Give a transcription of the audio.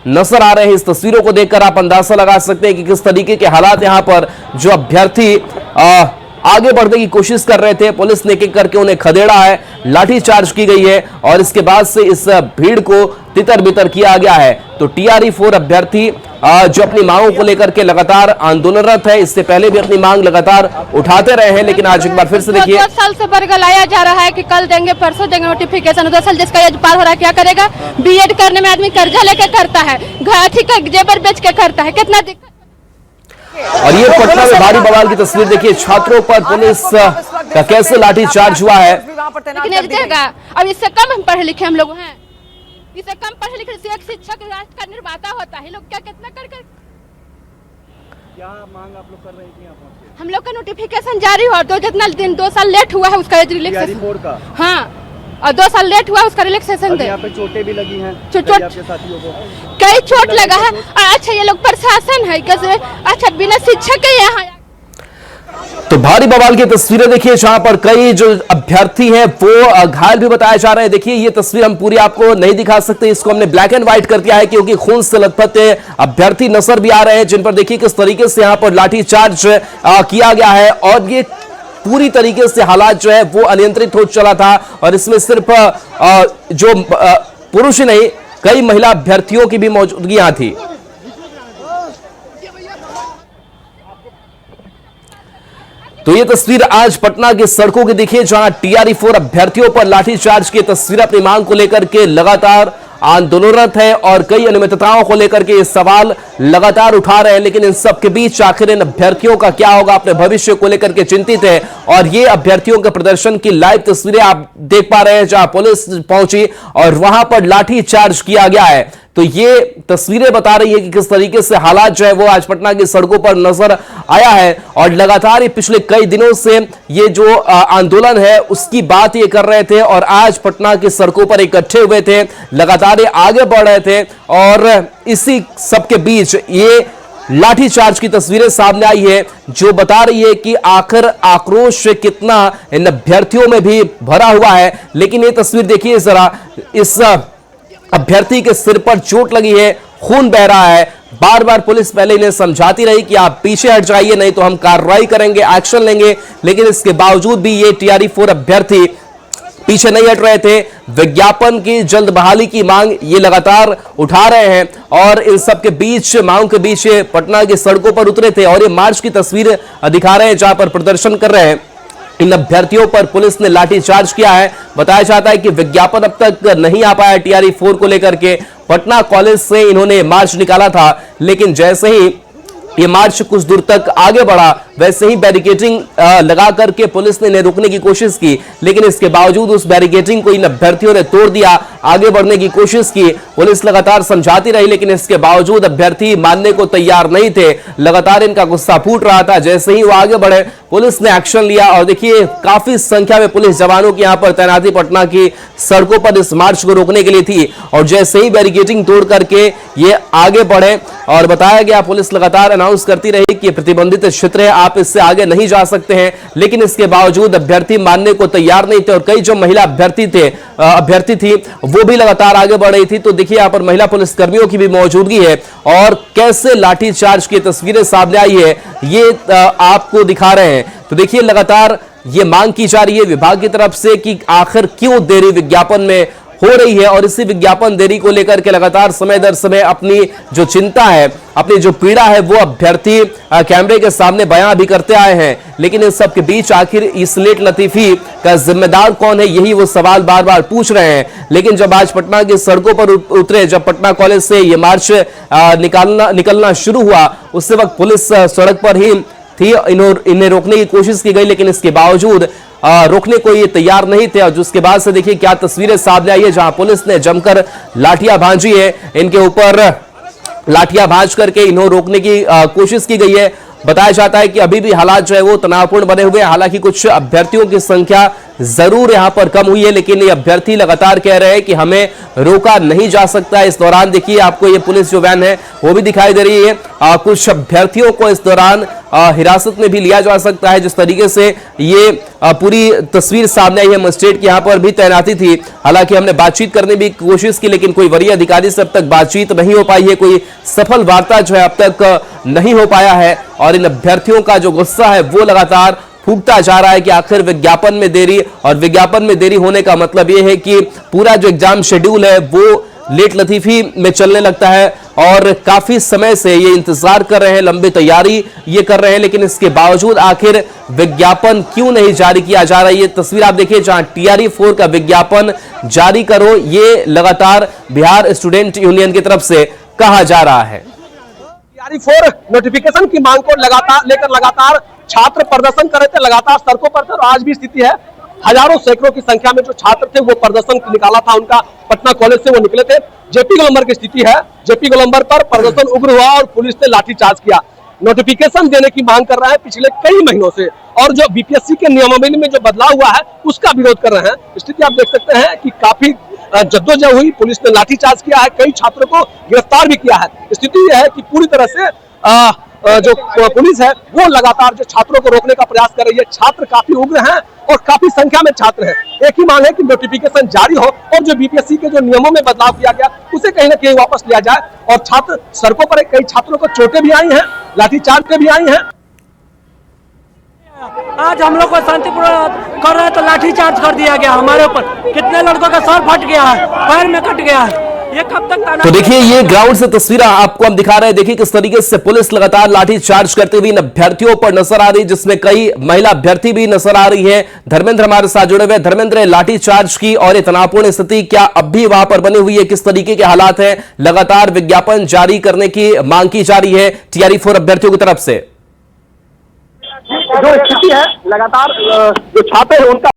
नजर आ रहे हैं। इस तस्वीरों को देखकर आप अंदाजा लगा सकते हैं कि किस तरीके के हालात यहां पर जो अभ्यर्थी आगे बढ़ने की कोशिश कर रहे थे, पुलिस ने एक एक करके उन्हें खदेड़ा है, लाठीचार्ज की गई है और इसके बाद से इस भीड़ को तितर बितर किया गया है। तो TRE-4 अभ्यर्थी जो अपनी मांगों को लेकर के लगातार आंदोलनरत है, इससे पहले भी अपनी मांग लगातार उठाते रहे हैं, लेकिन आज एक बार फिर से देखिए 10 साल से बरगलाया जा रहा है कि कल देंगे परसों देंगे नोटिफिकेशन। 2 साल जिसका एज पार हो रहा है क्या करेगा? BEd करने में आदमी कर्जा लेके करता है, ठीक है, जेबर बेच के करता है, कितना दिक्कत। और ये पटना में भारी बवाल की तस्वीर देखिए, छात्रों पर पुलिस का कैसे लाठीचार्ज हुआ है। लेकिन देगा अब इससे कम हम पढ़े लिखे हम लोग हैं, इससे कम पढ़े लिखे से एक शिक्षक राष्ट्र का निर्माता होता है। लोग क्या कितना कर क्या मांग आप लोग कर रहे हैं? हम लोग का नोटिफिकेशन जारी हो, तो जितना दिन 2 साल लेट हुआ है उसका रिलैक्सेशन का, हाँ, और 2 साल लेट हुआ उसका रिलैक्सेशन दे। यहाँ पे चोटें भी लगी हैं चोट आपके साथियों को, कई चोट लगा है। अच्छा ये लोग प्रशासन है कैसे? अच्छा बिना शिक्षक के यहाँ तो भारी बवाल की तस्वीरें देखिए, जहां पर कई जो अभ्यर्थी हैं वो घायल भी बताए जा रहे हैं। देखिए ये तस्वीर हम पूरी आपको नहीं दिखा सकते, इसको हमने ब्लैक एंड व्हाइट कर दिया है क्योंकि खून से लथपथ अभ्यर्थी नजर भी आ रहे हैं, जिन पर देखिए किस तरीके से यहां पर लाठीचार्ज किया गया है। और ये पूरी तरीके से हालात जो है वो अनियंत्रित हो चला था और इसमें सिर्फ जो पुरुष नहीं, कई महिला अभ्यर्थियों की भी मौजूदगी यहां थी। तो ये तस्वीर आज पटना की सड़कों की दिखी, जहां TRE-4 अभ्यर्थियों पर लाठीचार्ज की तस्वीर अपनी मांग को लेकर के लगातार आंदोलनरत है और कई अनियमितताओं को लेकर के ये सवाल लगातार उठा रहे हैं। लेकिन इन सब के बीच आखिर इन अभ्यर्थियों का क्या होगा, अपने भविष्य को लेकर के चिंतित है। और ये अभ्यर्थियों के प्रदर्शन की लाइव तस्वीरें आप देख पा रहे हैं, जहां पुलिस पहुंची और वहां पर लाठीचार्ज किया गया है। तो ये तस्वीरें बता रही है कि किस तरीके से हालात जो है वो आज पटना की सड़कों पर नजर आया है। और लगातार ये पिछले कई दिनों से ये जो आंदोलन है उसकी बात ये कर रहे थे और आज पटना की सड़कों पर इकट्ठे हुए थे, लगातार ये आगे बढ़ रहे थे। और इसी सबके बीच ये लाठीचार्ज की तस्वीरें सामने आई है, जो बता रही है कि आखिर आक्रोश कितना इन अभ्यर्थियों में भी भरा हुआ है। लेकिन ये तस्वीर देखिए जरा, इस अभ्यर्थी के सिर पर चोट लगी है, खून बह रहा है। बार बार पुलिस पहले इन्हें समझाती रही कि आप पीछे हट जाइए, नहीं तो हम कार्रवाई करेंगे, एक्शन लेंगे। लेकिन इसके बावजूद भी ये TRE-4 अभ्यर्थी पीछे नहीं हट रहे थे। विज्ञापन की जल्द बहाली की मांग ये लगातार उठा रहे हैं और इन सब के बीच, मांग के बीच पटना की सड़कों पर उतरे थे और ये मार्च की तस्वीर दिखा रहे हैं, जहां पर प्रदर्शन कर रहे हैं। इन अभ्यर्थियों पर पुलिस ने लाठीचार्ज किया है। बताया जाता है कि विज्ञापन अब तक नहीं आ पाया TRE-4 को लेकर के। पटना कॉलेज से इन्होंने मार्च निकाला था, लेकिन जैसे ही ये मार्च कुछ दूर तक आगे बढ़ा, वैसे ही बैरिकेडिंग लगा करके पुलिस ने इन्हें रोकने की कोशिश की। लेकिन इसके बावजूद उस बैरिकेडिंग को इन अभ्यर्थियों ने तोड़ दिया, आगे बढ़ने की कोशिश की। पुलिस लगातार समझाती रही, लेकिन इसके बावजूद अभ्यर्थी मानने को तैयार नहीं थे। लगातार इनका गुस्सा फूट रहा था। जैसे ही वो आगे बढ़े, पुलिस ने एक्शन लिया और देखिए काफी संख्या में पुलिस जवानों की यहां पर तैनाती पटना की सड़कों पर इस मार्च को रोकने के लिए थी। और जैसे ही बैरिकेडिंग तोड़ करके ये आगे बढ़े और बताया गया, पुलिस लगातार अनाउंस करती रही कि प्रतिबंधित क्षेत्र है, आप इससे आगे नहीं जा सकते हैं। लेकिन इसके बावजूद अभ्यर्थी मानने को तैयार नहीं थे और कई जो महिला अभ्यर्थी थी वो भी लगातार आगे बढ़ रही थी। तो देखिए यहाँ पर महिला पुलिस कर्मियों की भी मौजूदगी है और कैसे लाठीचार्ज की तस्वीरें सामने आई है ये आपको दिखा रहे हैं। तो देखिए लगातार ये मांग की जा रही है विभाग की तरफ से कि आखिर क्यों देरी विज्ञापन में हो रही है। और इसी विज्ञापन देरी को लेकर के लगातार समय दर समय अपनी जो चिंता है, अपनी जो पीड़ा है, वो अभ्यर्थी कैमरे के सामने बयां भी करते आए हैं। लेकिन इस सब के बीच आखिर इस लेट लतीफी का जिम्मेदार कौन है, यही वो सवाल बार बार पूछ रहे हैं। लेकिन जब आज पटना की सड़कों पर उतरे, जब पटना कॉलेज से ये मार्च निकलना शुरू हुआ, उस वक्त पुलिस सड़क पर ही थी। इन्हें रोकने की कोशिश की गई, लेकिन इसके बावजूद रोकने को ये तैयार नहीं थे। और जिसके बाद से देखिए क्या तस्वीरें सामने आई है, जहां पुलिस ने जमकर लाठियां भांजी है, इनके ऊपर लाठियां भांज करके इन्हें रोकने की कोशिश की गई है। बताया जाता है कि अभी भी हालात जो है वो तनावपूर्ण बने हुए हैं। हालांकि कुछ अभ्यर्थियों की संख्या जरूर यहां पर कम हुई है, लेकिन ये अभ्यर्थी लगातार कह रहे हैं कि हमें रोका नहीं जा सकता। इस दौरान देखिए आपको ये पुलिस जो वैन है वो भी दिखाई दे रही है। कुछ अभ्यर्थियों को इस दौरान हिरासत में भी लिया जा सकता है। जिस तरीके से ये पूरी तस्वीर सामने आई है, मजिस्ट्रेट की यहां पर भी तैनाती थी। हालांकि हमने बातचीत करने की कोशिश की, लेकिन कोई वरीय अधिकारी से अब तक बातचीत नहीं हो पाई है, कोई सफल वार्ता जो है अब तक नहीं हो पाया है। और इन अभ्यर्थियों का जो गुस्सा है वो लगातार फूकता जा रहा है कि आखिर विज्ञापन में देरी, और विज्ञापन में देरी होने का मतलब यह है कि पूरा जो एग्जाम शेड्यूल है वो लेट लतीफी में चलने लगता है। और काफी समय से ये इंतजार कर रहे हैं, लंबी तैयारी ये कर रहे हैं, लेकिन इसके बावजूद आखिर विज्ञापन क्यों नहीं जारी किया जा रहा है। ये तस्वीर आप देखिए जहां TRE-4 का विज्ञापन जारी करो, ये लगातार बिहार स्टूडेंट यूनियन की तरफ से कहा जा रहा है। TRE-4 नोटिफिकेशन की मांग को लगातार छात्र प्रदर्शन कर रहे थे, लगातार सड़कों पर थे। और आज भी स्थिति है, हजारों सैकड़ों की संख्या में जो छात्र थे वो प्रदर्शन निकाला था उनका, पटना कॉलेज से वो निकले थे। जेपी गोलंबर की स्थिति है, जेपी गोलंबर पर प्रदर्शन उग्र हुआ और पुलिस ने लाठीचार्ज किया। नोटिफिकेशन देने की मांग कर रहे हैं पिछले कई महीनों से, और जो बीपीएससी के नियमावली में जो बदलाव हुआ है उसका विरोध कर रहे हैं। स्थिति आप देख सकते हैं कि काफी जद्दोजहद हुई, पुलिस ने लाठीचार्ज किया है, कई छात्रों को गिरफ्तार भी किया है। स्थिति यह है कि पूरी तरह से जो पुलिस है वो लगातार जो छात्रों को रोकने का प्रयास कर रही है। छात्र काफी उग्र हैं और काफी संख्या में छात्र हैं। एक ही मांग है कि नोटिफिकेशन जारी हो और जो बीपीएससी के जो नियमों में बदलाव किया गया उसे कहीं ना कहीं वापस लिया जाए। और छात्र सड़कों पर, कई छात्रों को चोटें भी आई हैं, लाठीचार्ज भी आई हैं। आज हम लोग को शांतिपूर्ण कर रहे हैं तो लाठीचार्ज कर दिया गया हमारे ऊपर। कितने लड़कों का सर फट गया है, पैर में कट गया है। ये कब तक? तो देखिए ये ग्राउंड से तस्वीरें आपको हम दिखा रहे हैं। देखिए किस तरीके से पुलिस लगातार लाठी चार्ज करते हुए इन अभ्यर्थियों पर नजर आ रही, जिसमें कई महिला अभ्यर्थी भी नजर आ रही है। धर्मेंद्र हमारे साथ जुड़े हुए। धर्मेंद्र, लाठी चार्ज की और तनावपूर्ण स्थिति क्या अब भी वहां पर बनी हुई है? किस तरीके के हालात हैं? लगातार विज्ञापन जारी करने की मांग की जा रही है TRE-4 अभ्यर्थियों की तरफ से। जो स्थिति है, लगातार जो छात्र है उनका